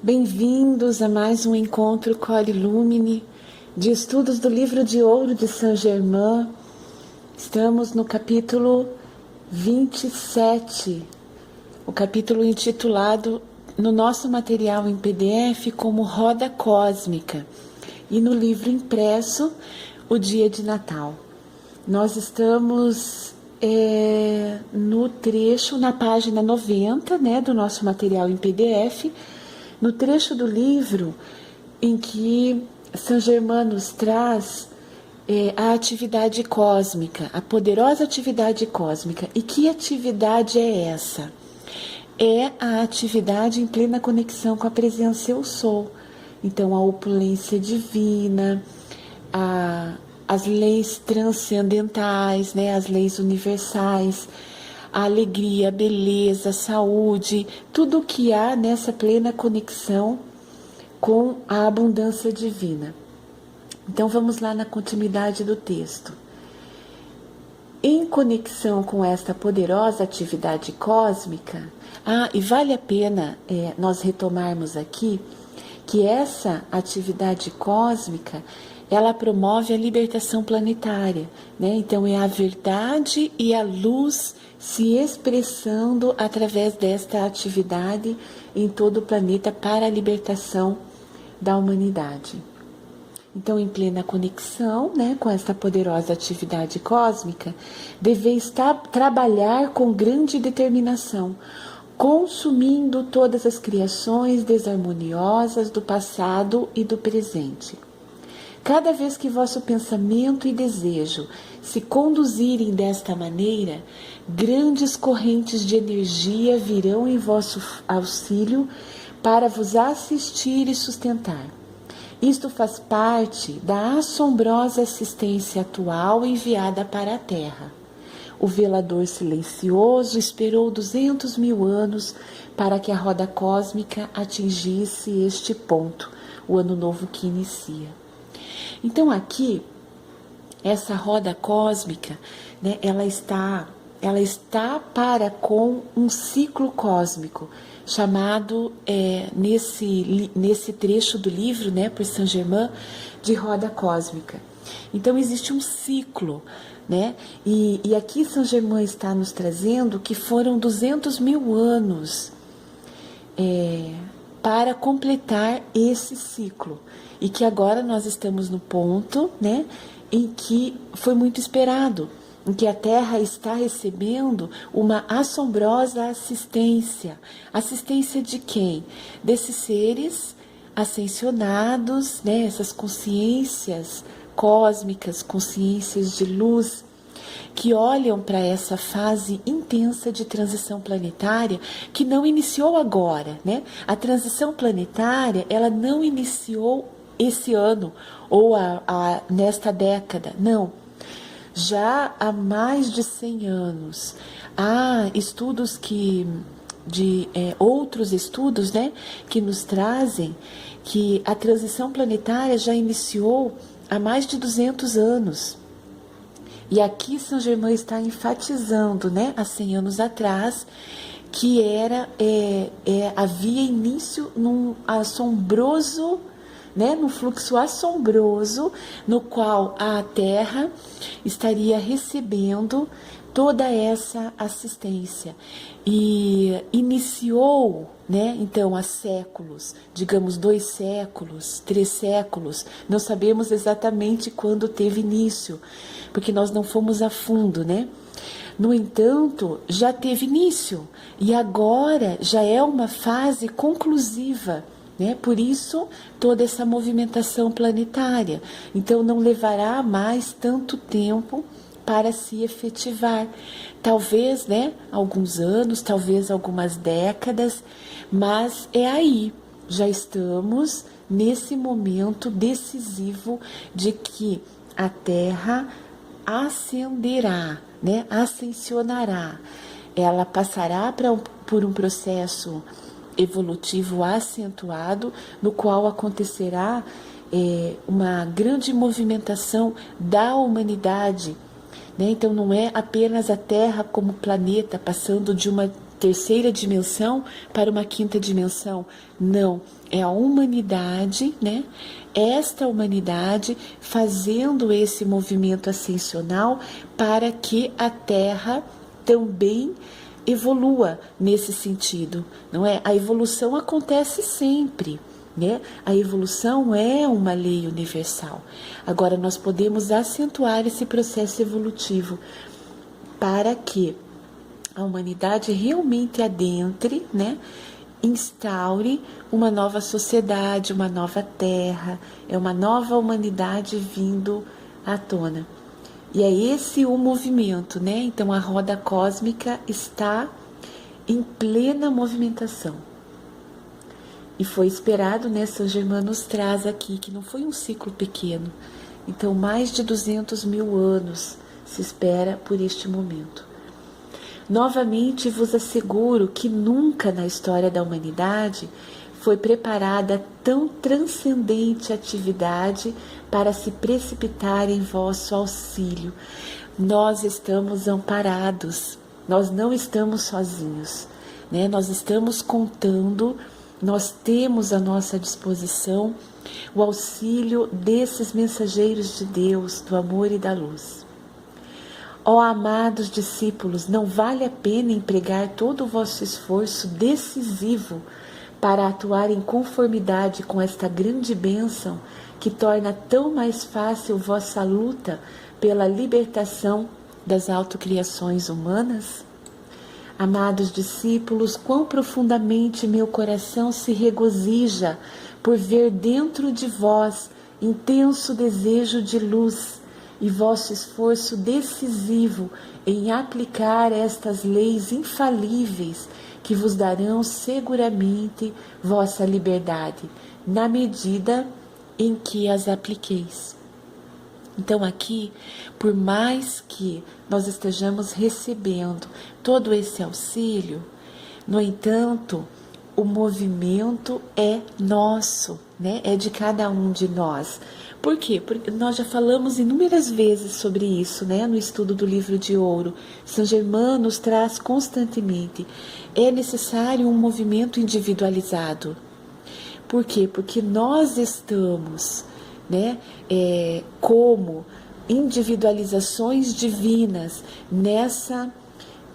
Bem-vindos a mais um encontro Cor Illumine de estudos do livro de ouro de Saint Germain. Estamos no capítulo 27, o capítulo intitulado no nosso material em PDF como Roda Cósmica e no livro impresso O Dia de Natal. Nós estamos no trecho, na página 90, do nosso material em PDF, no trecho do livro em que Saint Germain nos traz a atividade cósmica, a poderosa atividade cósmica. E que atividade é essa? É a atividade em plena conexão com a presença Eu Sou. Então, a opulência divina, as leis transcendentais, as leis universais, a alegria, a beleza, a saúde, tudo o que há nessa plena conexão com a abundância divina. Então vamos lá na continuidade do texto. Em conexão com esta poderosa atividade cósmica, e vale a pena nós retomarmos aqui que essa atividade cósmica ela promove a libertação planetária, Então é a verdade e a luz se expressando através desta atividade em todo o planeta para a libertação da humanidade. Então, em plena conexão, com esta poderosa atividade cósmica, deveis trabalhar com grande determinação, consumindo todas as criações desarmoniosas do passado e do presente. Cada vez que vosso pensamento e desejo se conduzirem desta maneira, grandes correntes de energia virão em vosso auxílio para vos assistir e sustentar. Isto faz parte da assombrosa assistência atual enviada para a Terra. O velador silencioso esperou 200.000 anos para que a roda cósmica atingisse este ponto, o ano novo que inicia. Então aqui, essa roda cósmica, ela está para com um ciclo cósmico, chamado nesse trecho do livro, por Saint Germain, de roda cósmica. Então existe um ciclo, e aqui Saint Germain está nos trazendo que foram 200.000 anos para completar esse ciclo. E que agora nós estamos no ponto, em que foi muito esperado, em que a Terra está recebendo uma assombrosa assistência. Assistência de quem? Desses seres ascensionados, essas consciências cósmicas, consciências de luz, que olham para essa fase intensa de transição planetária, que não iniciou agora, A transição planetária, ela não iniciou esse ano ou nesta década, não. Já há mais de 100 anos, há estudos outros estudos, que nos trazem que a transição planetária já iniciou há mais de 200 anos. E aqui Saint Germain está enfatizando, há 100 anos atrás, que havia início num assombroso, num fluxo assombroso, no qual a Terra estaria recebendo toda essa assistência. E iniciou, então há séculos, digamos 2 séculos, 3 séculos, não sabemos exatamente quando teve início, porque nós não fomos a fundo, No entanto, já teve início, e agora já é uma fase conclusiva, Por isso, toda essa movimentação planetária. Então, não levará mais tanto tempo para se efetivar. Talvez, alguns anos, talvez algumas décadas, mas é aí. Já estamos nesse momento decisivo de que a Terra ascenderá, ascensionará. Ela passará por um processo evolutivo acentuado, no qual acontecerá uma grande movimentação da humanidade, Então não é apenas a Terra como planeta passando de uma terceira dimensão para uma quinta dimensão. Não, é a humanidade, né? Esta humanidade fazendo esse movimento ascensional para que a Terra também evolua nesse sentido, não é? A evolução acontece sempre, né? A evolução é uma lei universal. Agora nós podemos acentuar esse processo evolutivo para que a humanidade realmente adentre, né? Instaure uma nova sociedade, uma nova terra, é uma nova humanidade vindo à tona. E é esse o movimento, né? Então a roda cósmica está em plena movimentação. E foi esperado, né? Saint Germain nos traz aqui que não foi um ciclo pequeno. Então mais de 200 mil anos se espera por este momento. Novamente vos asseguro que nunca na história da humanidade foi preparada tão transcendente atividade para se precipitar em vosso auxílio. Nós estamos amparados, nós não estamos sozinhos, né? Nós estamos contando, nós temos à nossa disposição o auxílio desses mensageiros de Deus, do amor e da luz. Ó amados discípulos, não vale a pena empregar todo o vosso esforço decisivo para atuar em conformidade com esta grande bênção que torna tão mais fácil vossa luta pela libertação das autocriações humanas? Amados discípulos, quão profundamente meu coração se regozija por ver dentro de vós intenso desejo de luz e vosso esforço decisivo em aplicar estas leis infalíveis que vos darão seguramente vossa liberdade, na medida em que as apliqueis. Então aqui, por mais que nós estejamos recebendo todo esse auxílio, no entanto, o movimento é nosso, né? É de cada um de nós. Por quê? Porque nós já falamos inúmeras vezes sobre isso, né? No estudo do Livro de Ouro. Saint Germain nos traz constantemente. É necessário um movimento individualizado. Por quê? Porque nós estamos, né? Como individualizações divinas nessa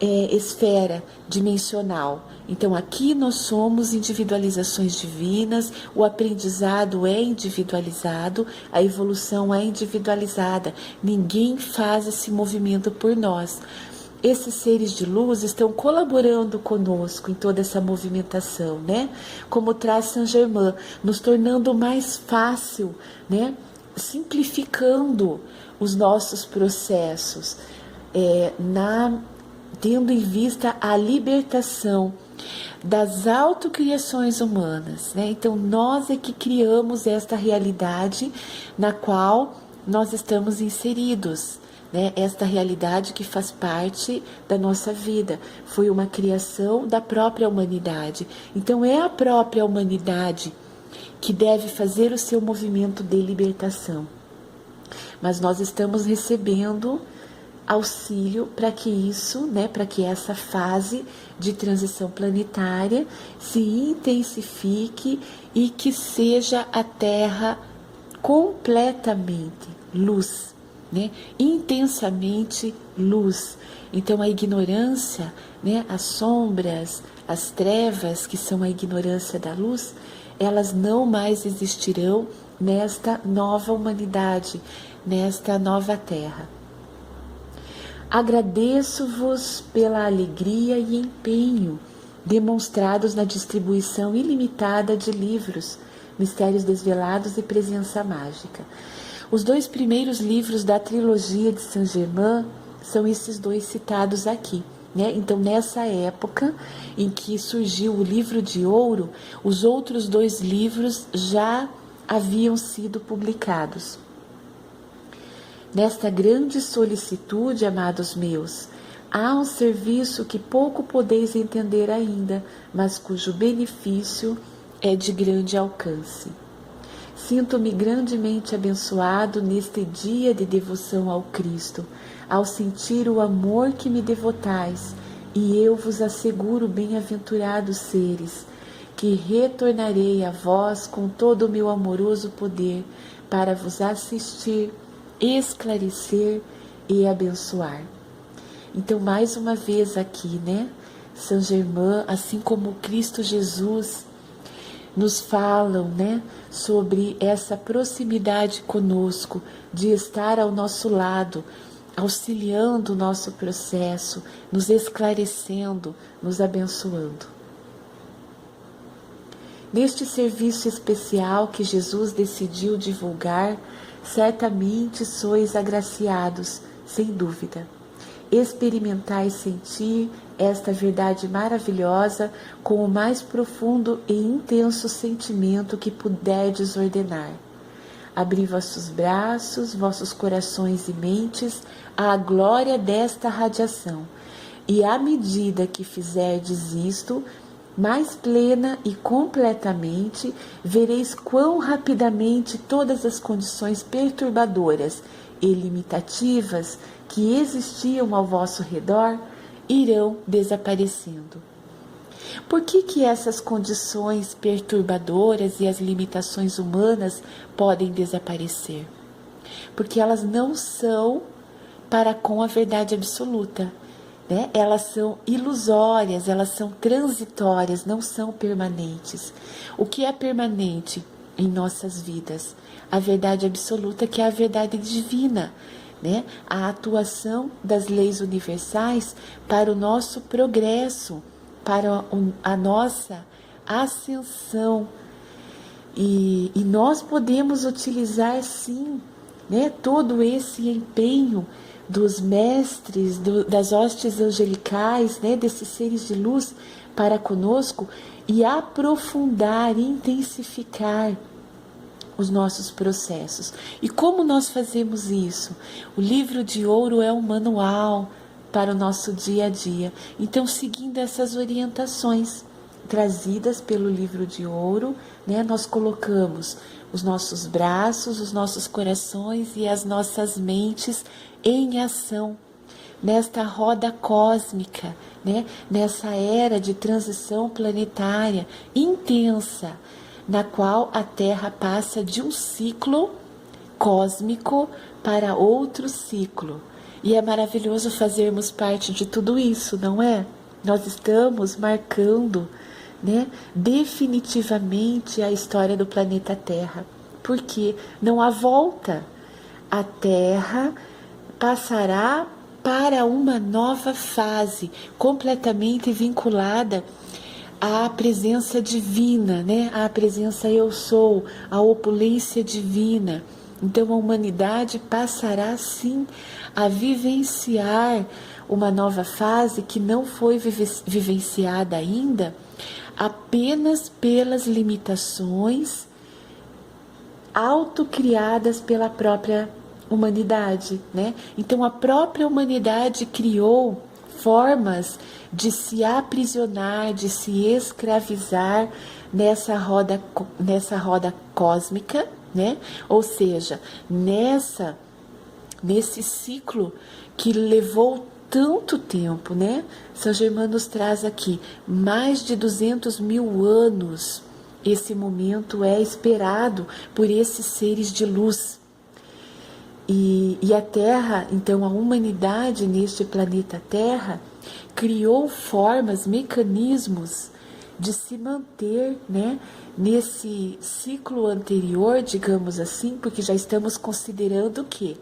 esfera dimensional. Então aqui nós somos individualizações divinas, o aprendizado é individualizado, a evolução é individualizada, ninguém faz esse movimento por nós. Esses seres de luz estão colaborando conosco em toda essa movimentação, né? Como traz Saint Germain, nos tornando mais fácil, né? Simplificando os nossos processos, tendo em vista a libertação das autocriações humanas, né? Então nós é que criamos esta realidade na qual nós estamos inseridos, né? Esta realidade que faz parte da nossa vida, foi uma criação da própria humanidade. Então é a própria humanidade que deve fazer o seu movimento de libertação. Mas nós estamos recebendo auxílio para que isso, né, para que essa fase de transição planetária se intensifique e que seja a Terra completamente luz, né, intensamente luz. Então a ignorância, né, as sombras, as trevas, que são a ignorância da luz, elas não mais existirão nesta nova humanidade, nesta nova Terra. Agradeço-vos pela alegria e empenho demonstrados na distribuição ilimitada de livros, Mistérios Desvelados e Presença Mágica. Os 2 primeiros livros da trilogia de Saint Germain são esses 2 citados aqui, né? Então, nessa época em que surgiu o Livro de Ouro, os outros 2 livros já haviam sido publicados. Nesta grande solicitude, amados meus, há um serviço que pouco podeis entender ainda, mas cujo benefício é de grande alcance. Sinto-me grandemente abençoado neste dia de devoção ao Cristo, ao sentir o amor que me devotais, E eu vos asseguro, bem-aventurados seres, que retornarei a vós com todo o meu amoroso poder para vos assistir, esclarecer e abençoar. Então, mais uma vez aqui, né? São Germain, assim como Cristo Jesus, nos falam, né, sobre essa proximidade conosco, de estar ao nosso lado, auxiliando o nosso processo, nos esclarecendo, nos abençoando. Neste serviço especial que Jesus decidiu divulgar, certamente sois agraciados, sem dúvida. Experimentai e sentir esta verdade maravilhosa com o mais profundo e intenso sentimento que puderdes ordenar. Abri vossos braços, vossos corações e mentes à glória desta radiação, e à medida que fizerdes isto, mais plena e completamente, vereis quão rapidamente todas as condições perturbadoras e limitativas que existiam ao vosso redor irão desaparecendo. Por que essas condições perturbadoras e as limitações humanas podem desaparecer? Porque elas não são para com a verdade absoluta, né? Elas são ilusórias, elas são transitórias, não são permanentes. O que é permanente em nossas vidas? A verdade absoluta, que é a verdade divina, né? A atuação das leis universais para o nosso progresso, para a nossa ascensão. E nós podemos utilizar, sim, né, todo esse empenho dos mestres, das hostes angelicais, né, desses seres de luz para conosco, e aprofundar, intensificar os nossos processos. E como nós fazemos isso? O livro de ouro é um manual para o nosso dia a dia. Então, seguindo essas orientações trazidas pelo livro de ouro, né, nós colocamos os nossos braços, os nossos corações e as nossas mentes em ação nesta roda cósmica, né, nessa era de transição planetária intensa, na qual a Terra passa de um ciclo cósmico para outro ciclo. E é maravilhoso fazermos parte de tudo isso, não é? Nós estamos marcando, né, definitivamente a história do planeta Terra, porque não há volta. A Terra passará para uma nova fase, completamente vinculada à presença divina, né? À presença eu sou, à opulência divina. Então a humanidade passará sim a vivenciar uma nova fase que não foi vivenciada ainda, apenas pelas limitações autocriadas pela própria humanidade, né? Então a própria humanidade criou formas de se aprisionar, de se escravizar nessa roda cósmica, né? Ou seja, nesse ciclo que levou tanto tempo, né? São Germain nos traz aqui mais de 200 mil anos. Esse momento é esperado por esses seres de luz. E a Terra, então a humanidade neste planeta Terra, criou formas, mecanismos de se manter, né, nesse ciclo anterior, digamos assim, porque já estamos considerando que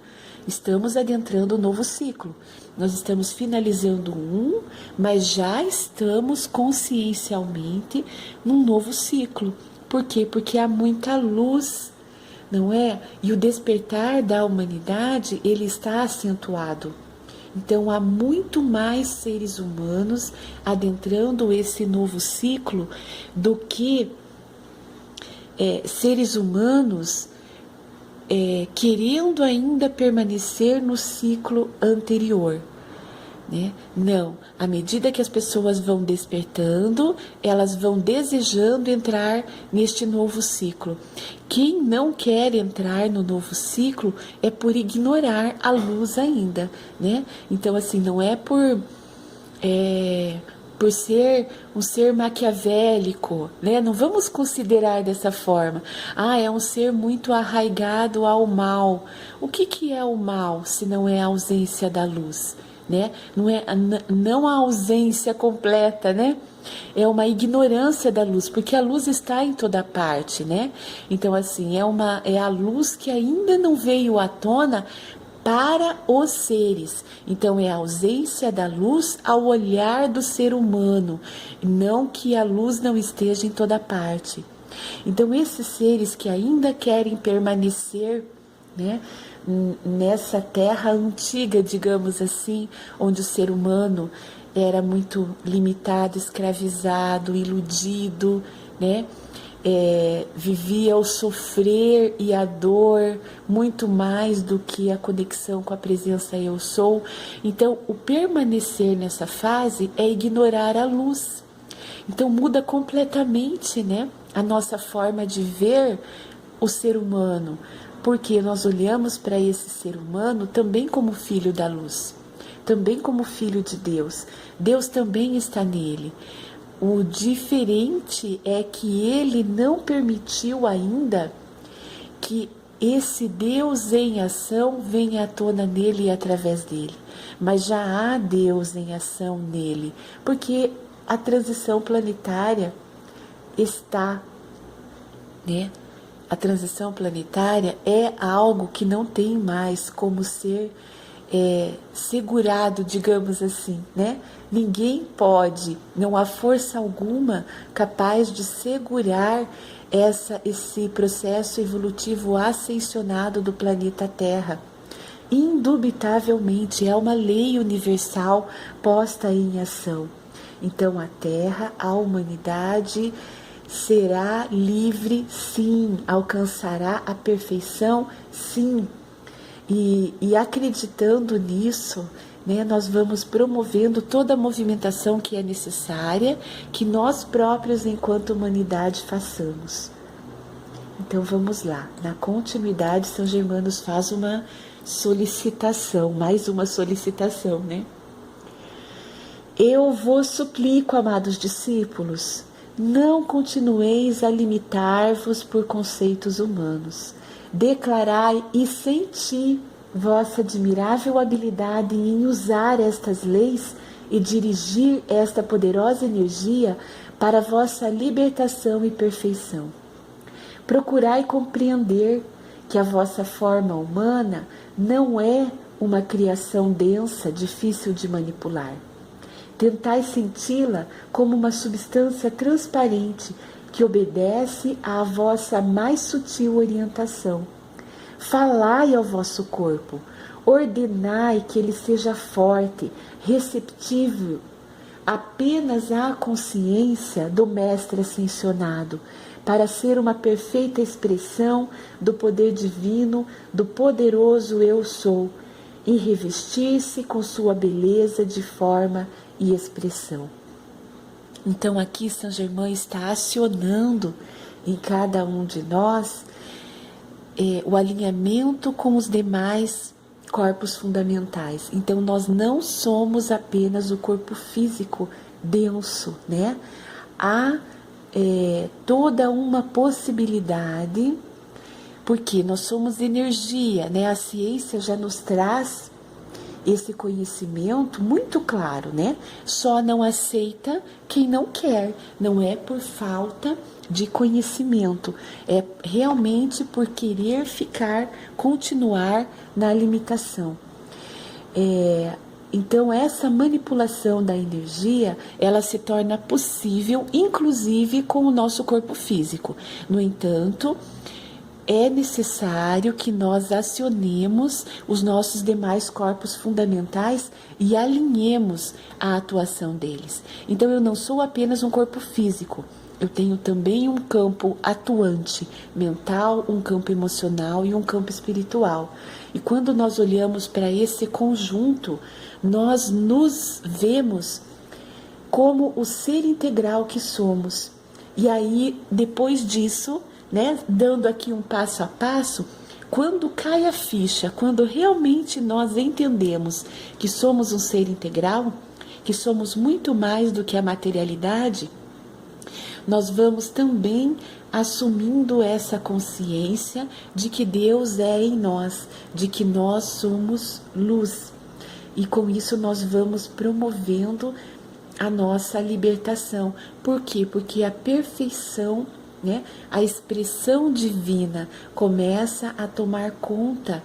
estamos adentrando um novo ciclo. Nós estamos finalizando um, mas já estamos consciencialmente num novo ciclo. Por quê? Porque há muita luz, não é? E o despertar da humanidade, ele está acentuado. Então, há muito mais seres humanos adentrando esse novo ciclo do que seres humanos querendo ainda permanecer no ciclo anterior, né? Não, à medida que as pessoas vão despertando, elas vão desejando entrar neste novo ciclo. Quem não quer entrar no novo ciclo é por ignorar a luz ainda, né? Então, assim, não é por por ser um ser maquiavélico, né? Não vamos considerar dessa forma. É um ser muito arraigado ao mal. O que é o mal se não é a ausência da luz, né? Não a ausência completa, né? É uma ignorância da luz, porque a luz está em toda parte, né? Então, assim, é a luz que ainda não veio à tona para os seres. Então, é a ausência da luz ao olhar do ser humano, não que a luz não esteja em toda parte. Então, esses seres que ainda querem permanecer, né, nessa terra antiga, digamos assim, onde o ser humano era muito limitado, escravizado, iludido, né? Vivia o sofrer e a dor muito mais do que a conexão com a presença eu sou. Então, o permanecer nessa fase é ignorar a luz. Então, muda completamente, né, a nossa forma de ver o ser humano, porque nós olhamos para esse ser humano também como filho da luz, também como filho de Deus. Deus também está nele. O diferente é que ele não permitiu ainda que esse Deus em ação venha à tona nele e através dele. Mas já há Deus em ação nele, porque a transição planetária está, né? A transição planetária é algo que não tem mais como ser segurado, digamos assim, né? Ninguém pode, não há força alguma capaz de segurar esse processo evolutivo ascensionado do planeta Terra. Indubitavelmente é uma lei universal posta em ação. Então a Terra, a humanidade será livre, sim, alcançará a perfeição, sim. E acreditando nisso, né, nós vamos promovendo toda a movimentação que é necessária, que nós próprios, enquanto humanidade, façamos. Então vamos lá, na continuidade, São Germano nos faz uma solicitação, mais uma solicitação, né? Eu vos suplico, amados discípulos, não continueis a limitar-vos por conceitos humanos. Declarai e senti vossa admirável habilidade em usar estas leis e dirigir esta poderosa energia para vossa libertação e perfeição. Procurai compreender que a vossa forma humana não é uma criação densa, difícil de manipular. Tentai senti-la como uma substância transparente que obedece à vossa mais sutil orientação. Falai ao vosso corpo, ordenai que ele seja forte, receptível apenas à consciência do Mestre Ascensionado, para ser uma perfeita expressão do poder divino, do poderoso Eu Sou, e revestir-se com sua beleza de forma e expressão. Então aqui São Germain está acionando em cada um de nós o alinhamento com os demais corpos fundamentais. Então nós não somos apenas o corpo físico denso, né? Há toda uma possibilidade, porque nós somos energia, né? A ciência já nos traz esse conhecimento muito claro, né? Só não aceita quem não quer, não é por falta de conhecimento, é realmente por querer continuar na limitação. Então essa manipulação da energia, ela se torna possível, inclusive com o nosso corpo físico. No entanto, é necessário que nós acionemos os nossos demais corpos fundamentais e alinhemos a atuação deles. Então eu não sou apenas um corpo físico, eu tenho também um campo atuante mental, um campo emocional e um campo espiritual. E quando nós olhamos para esse conjunto, nós nos vemos como o ser integral que somos. E aí, depois disso, né, dando aqui um passo a passo, quando cai a ficha, quando realmente nós entendemos que somos um ser integral, que somos muito mais do que a materialidade, nós vamos também assumindo essa consciência de que Deus é em nós, de que nós somos luz. E com isso nós vamos promovendo a nossa libertação. Por quê? Porque a perfeição, né, a expressão divina começa a tomar conta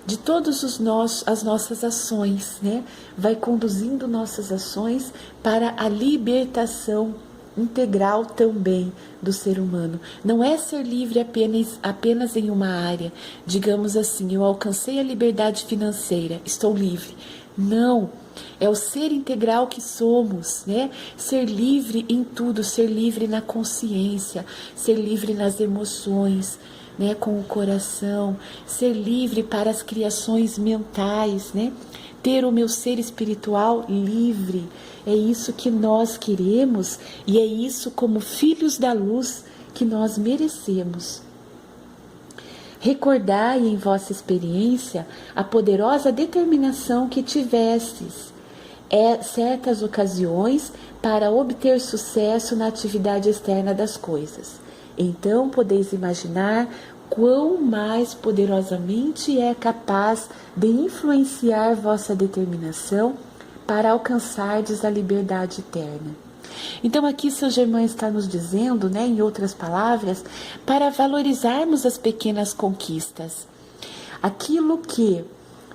de todas as nossas ações, né? Vai conduzindo nossas ações para a libertação integral também do ser humano. Não é ser livre apenas em uma área. Digamos assim, eu alcancei a liberdade financeira, estou livre. Não, é o ser integral que somos, né? Ser livre em tudo, ser livre na consciência, ser livre nas emoções, né? Com o coração, ser livre para as criações mentais, né? Ter o meu ser espiritual livre. É isso que nós queremos e é isso, como filhos da luz, que nós merecemos. Recordai em vossa experiência a poderosa determinação que tivestes certas ocasiões para obter sucesso na atividade externa das coisas. Então podeis imaginar quão mais poderosamente é capaz de influenciar vossa determinação para alcançardes a liberdade eterna. Então aqui São Germain está nos dizendo, né, em outras palavras, para valorizarmos as pequenas conquistas. Aquilo que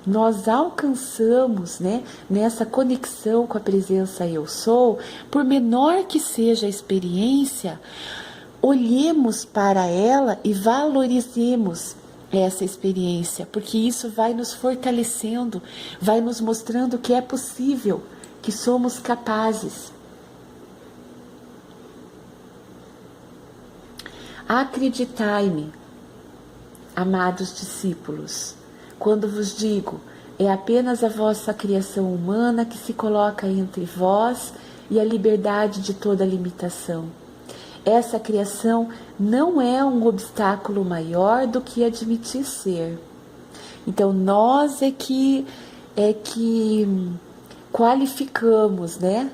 nós alcançamos, né, nessa conexão com a presença Eu Sou, por menor que seja a experiência, olhemos para ela e valorizemos essa experiência, porque isso vai nos fortalecendo, vai nos mostrando que é possível, que somos capazes. Acreditai-me, amados discípulos, quando vos digo, é apenas a vossa criação humana que se coloca entre vós e a liberdade de toda limitação. Essa criação não é um obstáculo maior do que admitir ser. Então nós é que qualificamos, né?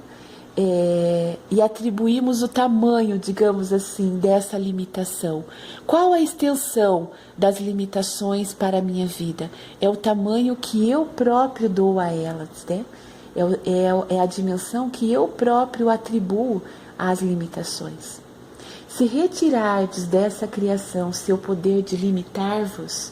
E atribuímos o tamanho, digamos assim, dessa limitação. Qual a extensão das limitações para a minha vida? É o tamanho que eu próprio dou a elas, né? É a dimensão que eu próprio atribuo às limitações. Se retirardes dessa criação seu poder de limitar-vos,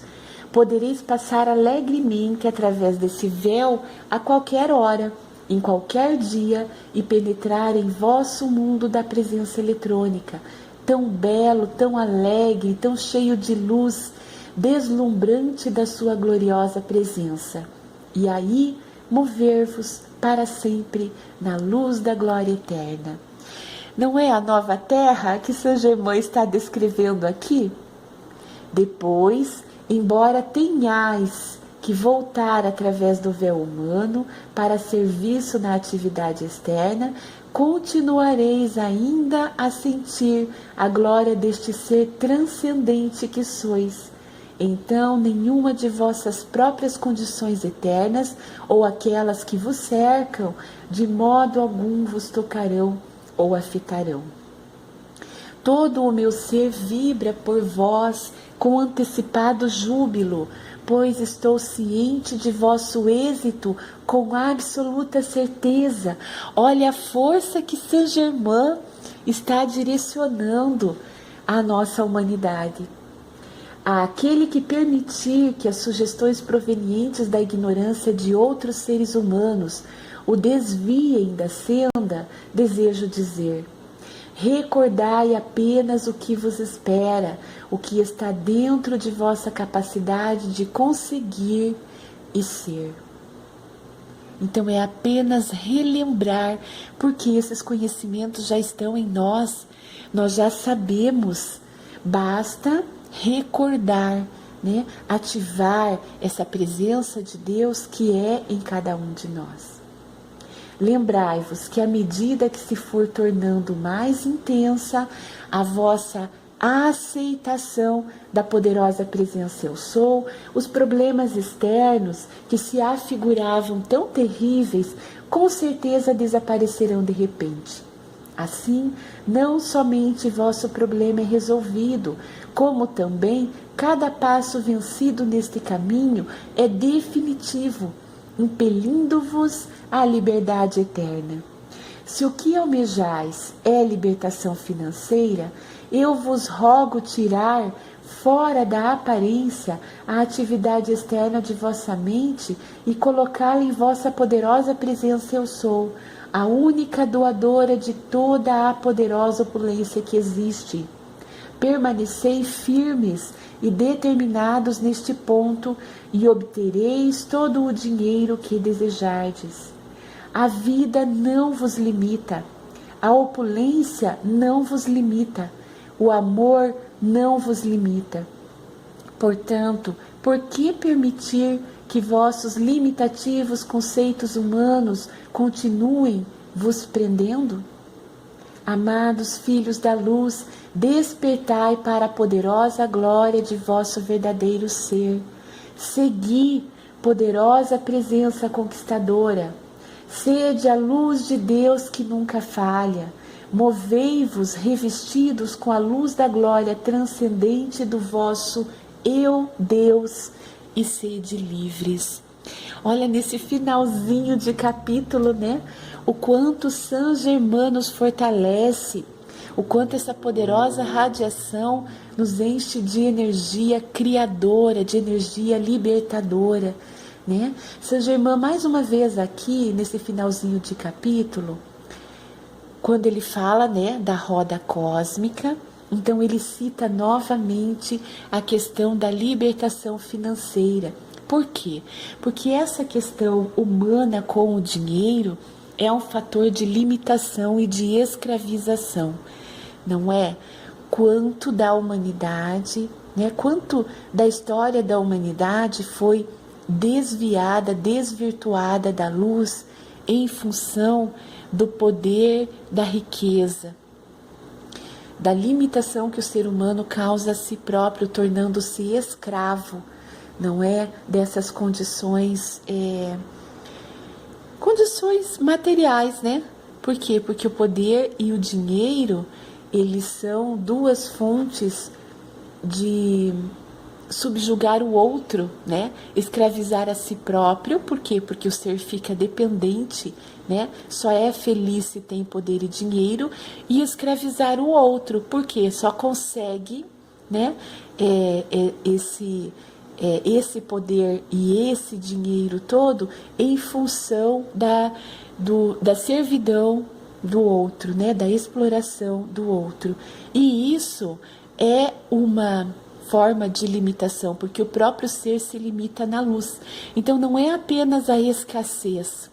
podereis passar alegremente através desse véu a qualquer hora, em qualquer dia, e penetrar em vosso mundo da presença eletrônica, tão belo, tão alegre, tão cheio de luz, deslumbrante da sua gloriosa presença. E aí mover-vos para sempre na luz da glória eterna. Não é a nova terra que São Germain está descrevendo aqui? Depois, embora tenhais que voltar através do véu humano para serviço na atividade externa, continuareis ainda a sentir a glória deste ser transcendente que sois. Então, nenhuma de vossas próprias condições eternas ou aquelas que vos cercam, de modo algum vos tocarão ou afetarão. Todo o meu ser vibra por vós com antecipado júbilo, pois estou ciente de vosso êxito com absoluta certeza. Olha a força que Saint Germain está direcionando à nossa humanidade. Àquele que permitir que as sugestões provenientes da ignorância de outros seres humanos o desviem da senda, desejo dizer: recordai apenas o que vos espera, o que está dentro de vossa capacidade de conseguir e ser. Então é apenas relembrar, porque esses conhecimentos já estão em nós, nós já sabemos, basta recordar, né? Ativar essa presença de Deus que é em cada um de nós. Lembrai-vos que à medida que se for tornando mais intensa a vossa aceitação da poderosa presença Eu Sou, os problemas externos que se afiguravam tão terríveis com certeza desaparecerão de repente. Assim, não somente vosso problema é resolvido, como também cada passo vencido neste caminho é definitivo, impelindo-vos à liberdade eterna. Se o que almejais é libertação financeira, eu vos rogo tirar fora da aparência a atividade externa de vossa mente e colocá-la em vossa poderosa presença eu sou, a única doadora de toda a poderosa opulência que existe. Permanecei firmes e determinados neste ponto e obtereis todo o dinheiro que desejardes. A vida não vos limita, a opulência não vos limita, o amor não vos limita. Portanto, por que permitir que vossos limitativos conceitos humanos continuem vos prendendo? Amados filhos da luz, despertai para a poderosa glória de vosso verdadeiro ser. Segui, poderosa presença conquistadora. Sede a luz de Deus que nunca falha. Movei-vos revestidos com a luz da glória transcendente do vosso Eu, Deus, e sede livres. Olha, nesse finalzinho de capítulo, né? O quanto Saint Germain nos fortalece, o quanto essa poderosa radiação nos enche de energia criadora, de energia libertadora, né? Saint Germain, mais uma vez aqui, nesse finalzinho de capítulo, quando ele fala, né, da roda cósmica, então ele cita novamente a questão da libertação financeira. Por quê? Porque essa questão humana com o dinheiro é um fator de limitação e de escravização, não é? Quanto da humanidade, né, quanto da história da humanidade foi desviada, desvirtuada da luz em função do poder da riqueza, da limitação que o ser humano causa a si próprio, tornando-se escravo, não é, dessas condições, condições materiais, né? Por quê? Porque o poder e o dinheiro, eles são duas fontes de subjugar o outro, né? Escravizar a si próprio. Por quê? Porque o ser fica dependente, né? Só é feliz se tem poder e dinheiro. E escravizar o outro, porque só consegue, né? Esse poder e esse dinheiro todo em função da servidão do outro, né? Da exploração do outro. E isso é uma forma de limitação, porque o próprio ser se limita na luz. Então não é apenas a escassez,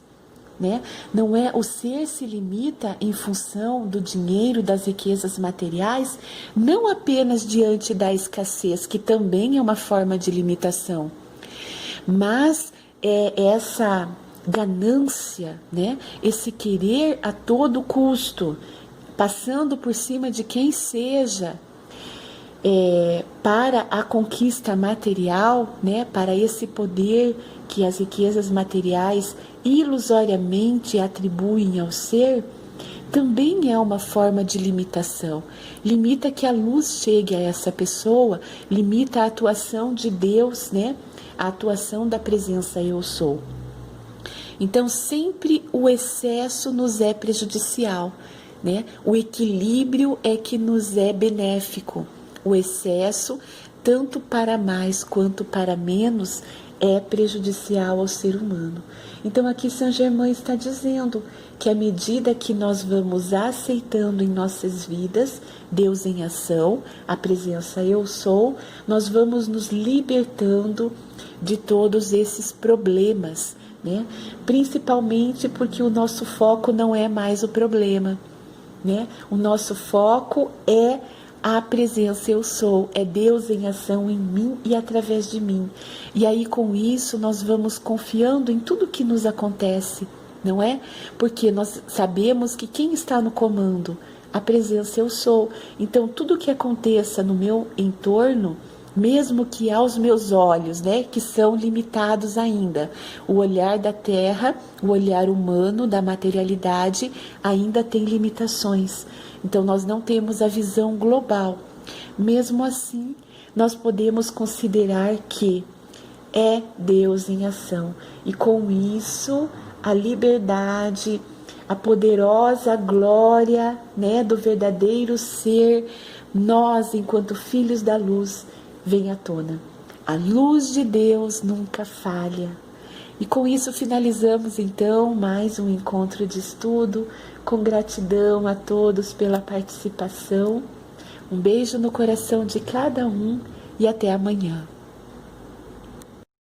né? Não é, o ser se limita em função do dinheiro, das riquezas materiais, não apenas diante da escassez, que também é uma forma de limitação, mas essa ganância, né? Esse querer a todo custo, passando por cima de quem seja, para a conquista material, né, para esse poder que as riquezas materiais ilusoriamente atribuem ao ser, também é uma forma de limitação. Limita que a luz chegue a essa pessoa, limita a atuação de Deus, né, a atuação da presença eu sou. Então sempre o excesso nos é prejudicial, né? O equilíbrio é que nos é benéfico. O excesso, tanto para mais quanto para menos, é prejudicial ao ser humano. Então aqui Saint Germain está dizendo que à medida que nós vamos aceitando em nossas vidas Deus em ação, a presença eu sou, nós vamos nos libertando de todos esses problemas, né? Principalmente porque o nosso foco não é mais o problema, né? O nosso foco é a presença eu sou, é Deus em ação em mim e através de mim. E aí com isso nós vamos confiando em tudo que nos acontece, não é? Porque nós sabemos que quem está no comando, a presença eu sou. Então tudo que aconteça no meu entorno, mesmo que aos meus olhos, né, que são limitados ainda, o olhar da terra, o olhar humano da materialidade ainda tem limitações. Então nós não temos a visão global. Mesmo assim, nós podemos considerar que é Deus em ação. E com isso, a liberdade, a poderosa glória, né, do verdadeiro ser, nós, enquanto filhos da luz, vem à tona. A luz de Deus nunca falha. E com isso finalizamos então mais um encontro de estudo, com gratidão a todos pela participação. Um beijo no coração de cada um e até amanhã.